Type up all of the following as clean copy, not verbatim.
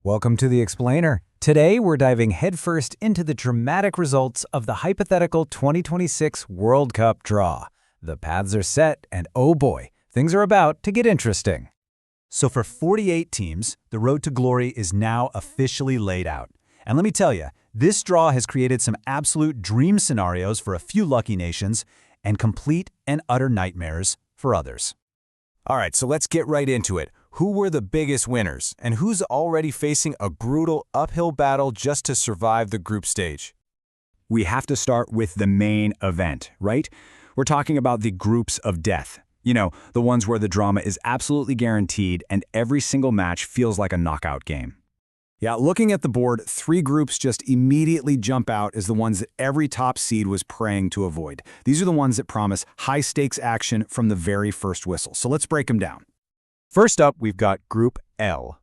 Welcome to The Explainer. Today, we're diving headfirst into the dramatic results of the hypothetical 2026 World Cup draw. The paths are set, and oh boy, things are about to get interesting. So for 48 teams, the road to glory is now officially laid out. And let me tell you, this draw has created some absolute dream scenarios for a few lucky nations and complete and utter nightmares for others. All right, so let's get right into it. Who were the biggest winners, and who's already facing a brutal uphill battle just to survive the group stage? We have to start with the main event, right? We're talking about the groups of death. You know, the ones where the drama is absolutely guaranteed and every single match feels like a knockout game. Yeah, looking at the board, 3 groups just immediately jump out as the ones that every top seed was praying to avoid. These are the ones that promise high-stakes action from the very first whistle. So let's break them down. First up, we've got Group L.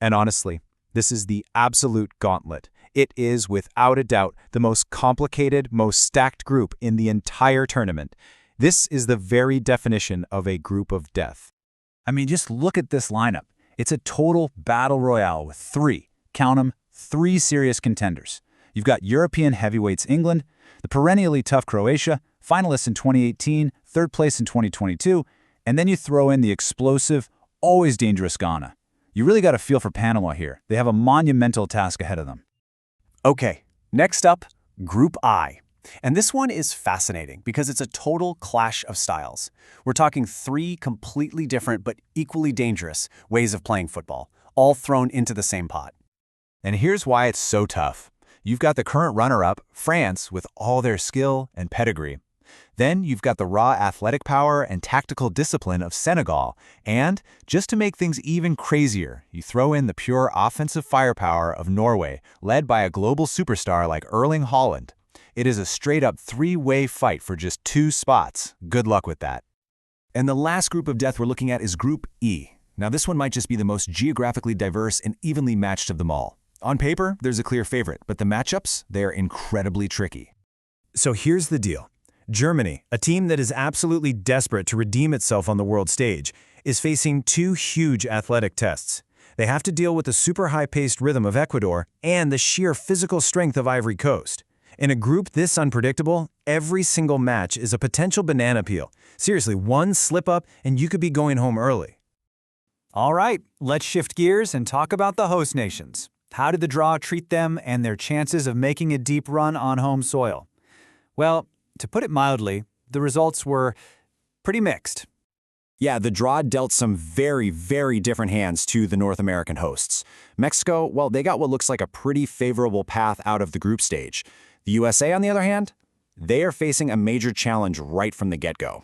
And honestly, this is the absolute gauntlet. It is, without a doubt, the most complicated, most stacked group in the entire tournament. This is the very definition of a group of death. I mean, just look at this lineup. It's a total battle royale with 3, count them, 3 serious contenders. You've got European heavyweights England, the perennially tough Croatia, finalists in 2018, 3rd place in 2022, and then you throw in the explosive, always dangerous Ghana. You really got a feel for Panama here. They have a monumental task ahead of them. Okay, next up, Group I. And this one is fascinating because it's a total clash of styles. We're talking 3 completely different but equally dangerous ways of playing football, all thrown into the same pot. And here's why it's so tough. You've got the current runner-up, France, with all their skill and pedigree. Then you've got the raw athletic power and tactical discipline of Senegal. And, just to make things even crazier, you throw in the pure offensive firepower of Norway, led by a global superstar like Erling Haaland. It is a straight-up 3-way fight for just 2 spots. Good luck with that. And the last group of death we're looking at is Group E. Now this one might just be the most geographically diverse and evenly matched of them all. On paper, there's a clear favorite, but the matchups, they're incredibly tricky. So here's the deal. Germany, a team that is absolutely desperate to redeem itself on the world stage, is facing 2 huge athletic tests. They have to deal with the super high-paced rhythm of Ecuador and the sheer physical strength of Ivory Coast. In a group this unpredictable, every single match is a potential banana peel. Seriously, one slip-up and you could be going home early. All right, let's shift gears and talk about the host nations. How did the draw treat them and their chances of making a deep run on home soil? Well, to put it mildly, the results were pretty mixed. Yeah, the draw dealt some very, very different hands to the North American hosts. Mexico, well, they got what looks like a pretty favorable path out of the group stage. The USA, on the other hand, they are facing a major challenge right from the get-go.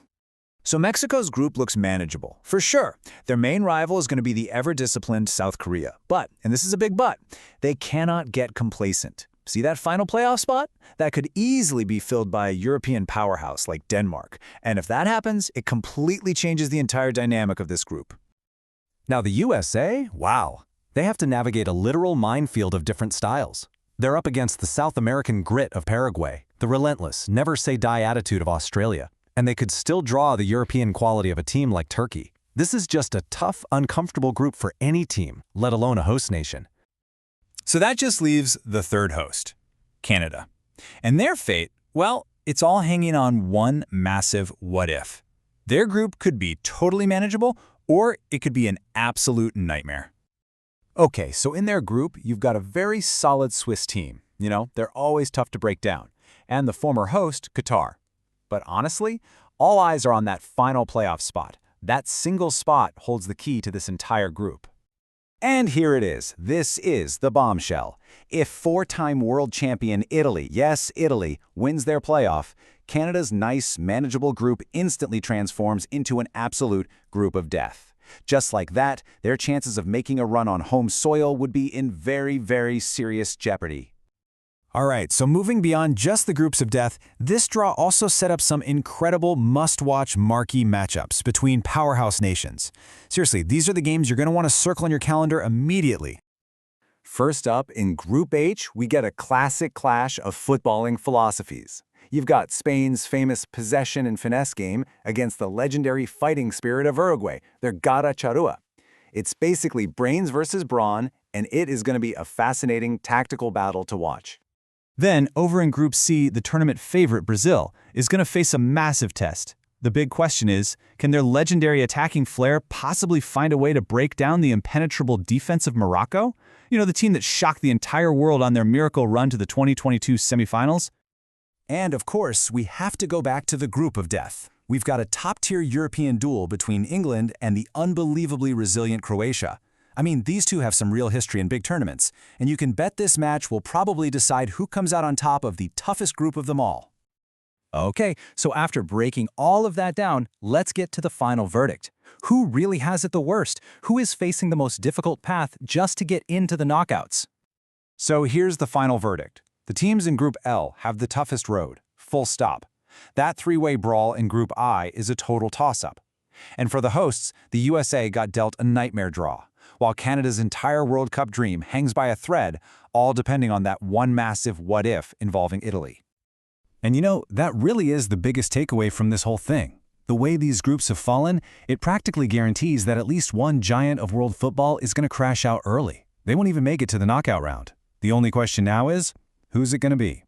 So Mexico's group looks manageable, for sure. Their main rival is going to be the ever-disciplined South Korea. But, and this is a big but, they cannot get complacent. See that final playoff spot? That could easily be filled by a European powerhouse like Denmark. And if that happens, it completely changes the entire dynamic of this group. Now the USA? Wow. They have to navigate a literal minefield of different styles. They're up against the South American grit of Paraguay, the relentless, never-say-die attitude of Australia, and they could still draw the European quality of a team like Turkey. This is just a tough, uncomfortable group for any team, let alone a host nation. So that just leaves the third host, Canada. And their fate, well, it's all hanging on one massive what-if. Their group could be totally manageable, or it could be an absolute nightmare. Okay, so in their group, you've got a very solid Swiss team. You know, they're always tough to break down. And the former host, Qatar. But honestly, all eyes are on that final playoff spot. That single spot holds the key to this entire group. And here it is. This is the bombshell. If 4-time world champion Italy, yes, Italy, wins their playoff, Canada's nice, manageable group instantly transforms into an absolute group of death. Just like that, their chances of making a run on home soil would be in very, very serious jeopardy. All right, so moving beyond just the groups of death, this draw also set up some incredible must-watch marquee matchups between powerhouse nations. Seriously, these are the games you're going to want to circle on your calendar immediately. First up, in Group H, we get a classic clash of footballing philosophies. You've got Spain's famous possession and finesse game against the legendary fighting spirit of Uruguay, their Garra Charrúa. It's basically brains versus brawn, and it is going to be a fascinating tactical battle to watch. Then, over in Group C, the tournament favorite, Brazil, is going to face a massive test. The big question is, can their legendary attacking flair possibly find a way to break down the impenetrable defense of Morocco? You know, the team that shocked the entire world on their miracle run to the 2022 semifinals? And of course, we have to go back to the group of death. We've got a top-tier European duel between England and the unbelievably resilient Croatia. I mean, these two have some real history in big tournaments, and you can bet this match will probably decide who comes out on top of the toughest group of them all. Okay, so after breaking all of that down, let's get to the final verdict. Who really has it the worst? Who is facing the most difficult path just to get into the knockouts? So here's the final verdict. The teams in Group L have the toughest road, full stop. That three-way brawl in Group I is a total toss-up. And for the hosts, the USA got dealt a nightmare draw, while Canada's entire World Cup dream hangs by a thread, all depending on that one massive what-if involving Italy. And you know, that really is the biggest takeaway from this whole thing. The way these groups have fallen, it practically guarantees that at least one giant of world football is going to crash out early. They won't even make it to the knockout round. The only question now is, who's it going to be?